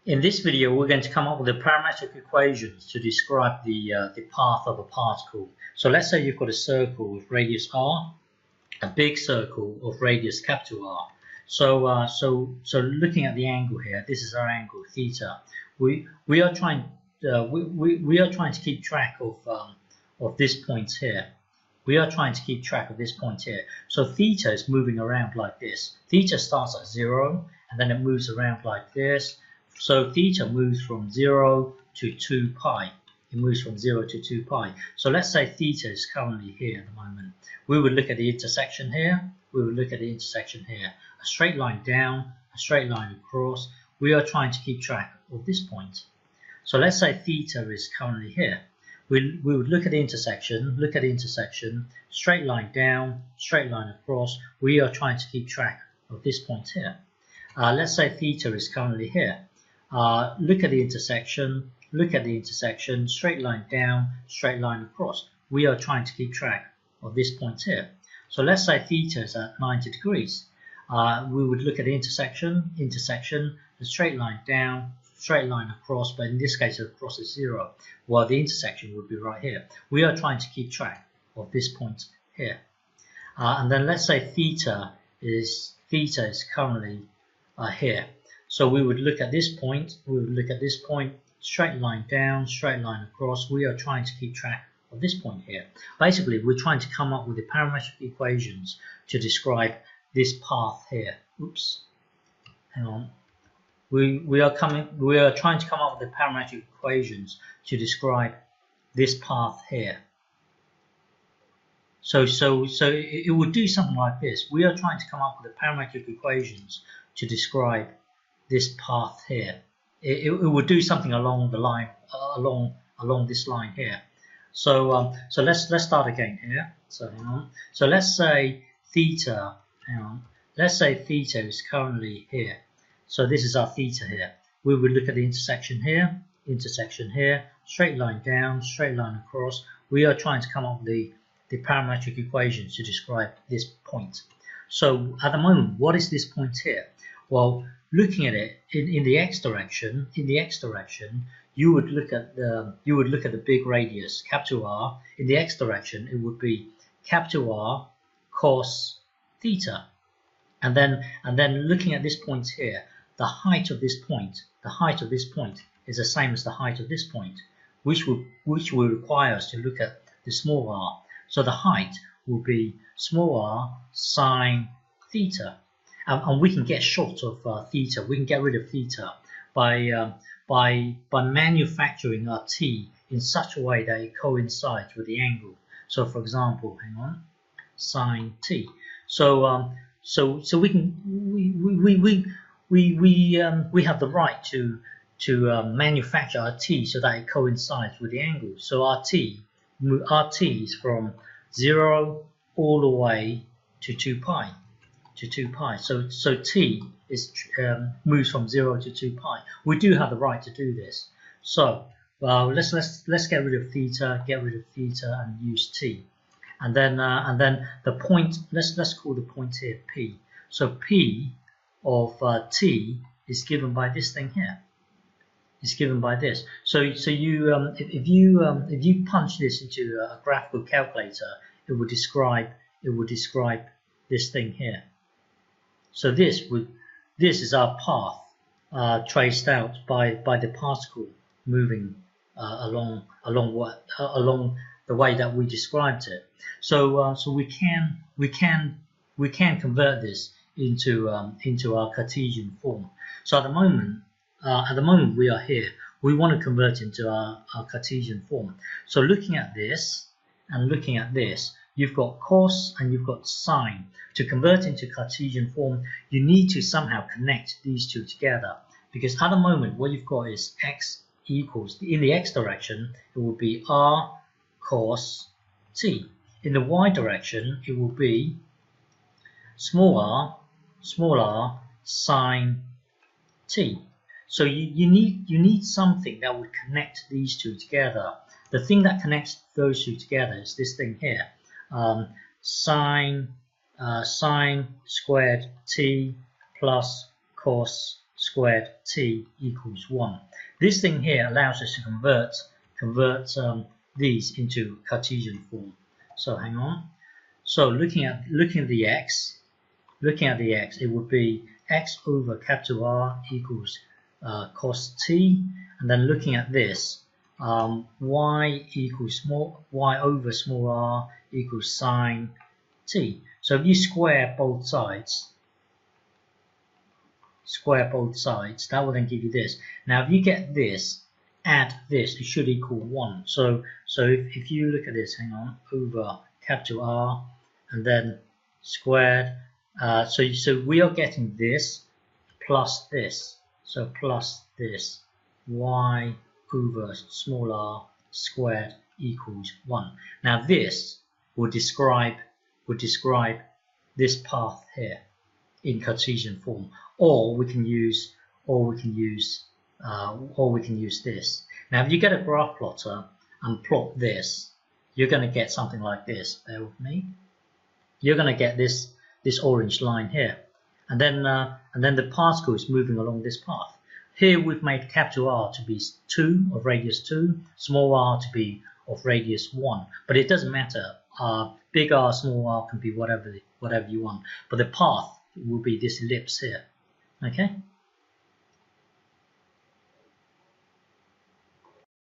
In this video, we're going to come up with the parametric equations to describe the path of a particle. So let's say you've got a circle with radius r, a big circle of radius capital R. So looking at the angle here, this is our angle theta. We are trying to keep track of this point here. We are trying to keep track of this point here. So theta is moving around like this. Theta starts at 0 and then it moves around like this. So theta moves from 0 to 2 pi. It moves from 0 to 2 pi. So let's say theta is currently here at the moment. We would look at the intersection here. We would look at the intersection here. A straight line down, a straight line across. We are trying to keep track of this point. So let's say theta is currently here. We would look at the intersection, straight line down, straight line across. We are trying to keep track of this point here. Let's say theta is currently here. Look at the intersection, straight line down, straight line across. We are trying to keep track of this point here. So let's say theta is at 90 degrees. We would look at the intersection, the straight line down, straight line across, but in this case across is 0, while the intersection would be right here. We are trying to keep track of this point here. And then let's say theta is currently here. So we would look at this point, straight line down, straight line across. We are trying to keep track of this point here. Basically, we're trying to come up with the parametric equations to describe this path here. Oops, hang on. We are trying to come up with the parametric equations to describe this path here. So it would do something like this. We are trying to come up with the parametric equations to describe this path here. It would do something along the line, along this line here. So let's start again here. So hang on. So let's say theta. Hang on. Let's say theta is currently here. So this is our theta here. We would look at the intersection here, straight line down, straight line across. We are trying to come up with the parametric equations to describe this point. So at the moment, what is this point here? Well, looking at it in the x direction, you would look at the big radius, capital R. In the x direction, it would be capital R cos theta. And then looking at this point here, the height of this point is the same as the height of this point, which will require us to look at the small r. So the height will be small r sine theta, and we can get short of theta. We can get rid of theta by manufacturing our t in such a way that it coincides with the angle. So for example, hang on, sine t. So we can we have the right to manufacture our t so that it coincides with the angle. So our t is from 0 all the way to 2 pi. So t is moves from 0 to 2 pi. We do have the right to do this. So let's get rid of theta, and use t. And then the point. Let's call the point here p. So p of t is given by this thing here. It's given by this. So you if you punch this into a graphical calculator, it will describe this thing here. So this is our path traced out by the particle moving along the way that we described it. So we can convert this into our Cartesian form. So at the moment we are here. We want to convert into our Cartesian form. So looking at this and looking at this, you've got cos and you've got sine. To convert into Cartesian form, you need to somehow connect these two together, because at the moment what you've got is x equals, in the x direction it will be r cos t. In the y direction it will be small r sine t. So you need something that would connect these two together. The thing that connects those two together is this thing here, sine squared t plus cos squared t equals 1. This thing here allows us to convert these into Cartesian form. So hang on. So looking at the x, it would be x over capital R equals cos t, and then looking at this, y over small r equals sine t. So if you square both sides, that will then give you this. Now if you get this, add this, it should equal 1. So if you look at this, hang on, over capital R and then squared, so we are getting this plus this, so plus this, y over small r squared equals 1. Now this will describe this path here in Cartesian form, or we can use this. Now if you get a graph plotter and plot this, you're going to get something like this. Bear with me. You're going to get this orange line here, and then the particle is moving along this path. Here we've made capital R to be 2 of radius 2, small r to be of radius 1, but it doesn't matter. Big R, small r can be whatever you want, but the path will be this ellipse here. Okay.